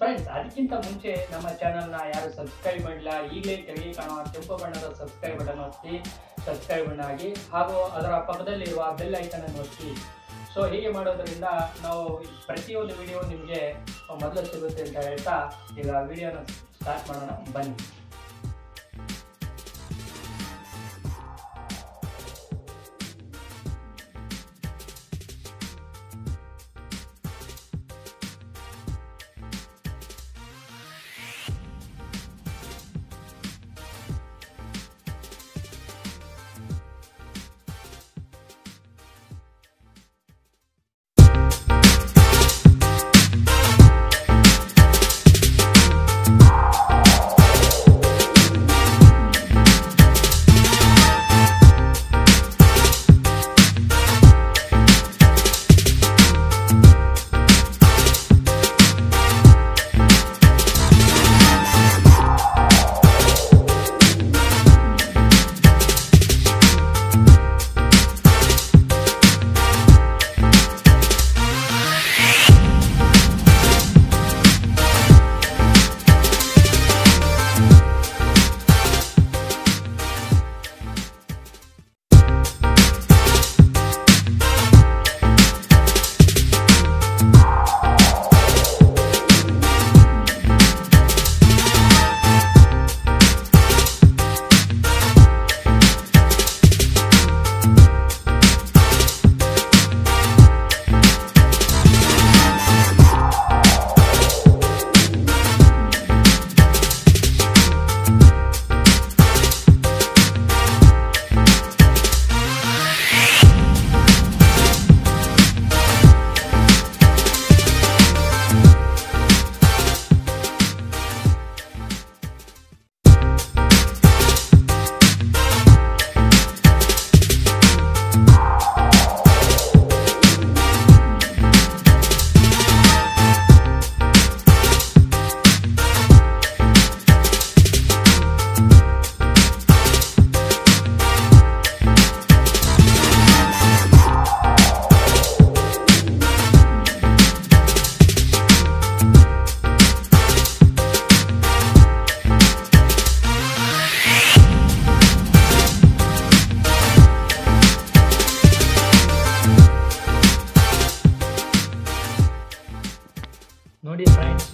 Friends, ಅದಕ್ಕಿಂತ ಮುಂಚೆ ನಮ್ಮ ಚಾನಲ್ನ ಯಾರು ಸಬ್ಸ್ಕ್ರೈಬ್ ಮಾಡಿಲ್ಲ, ಈಗಲೇ ಕೆಳಗೆ ಕಾಣುವ ಕೆಂಪು ಬಣ್ಣದ ಸಬ್ಸ್ಕ್ರೈಬ್ ಬಟನ್ ಒತ್ತಿ ಸಬ್ಸ್ಕ್ರೈಬ್ ಆಗಿ, ಹಾಗೂ ಅದರ ಪಕ್ಕದಲ್ಲಿರುವ ಬೆಲ್ ಐಕನ್ ಅನ್ನು ಒತ್ತಿ. ಸೊ ಹೀಗೆ ಮಾಡೋದ್ರಿಂದ ನಾವು ಪ್ರತಿಯೊಂದು ವಿಡಿಯೋ ನಿಮಗೆ ಮೊದಲು ಸಿಗುತ್ತೆ ಅಂತ ಹೇಳ್ತಾ ಈಗ ವಿಡಿಯೋನ ಸ್ಟಾರ್ಟ್ ಮಾಡೋಣ ಬನ್ನಿ. ನೋಡಿ ಫ್ರೆಂಡ್ಸ್,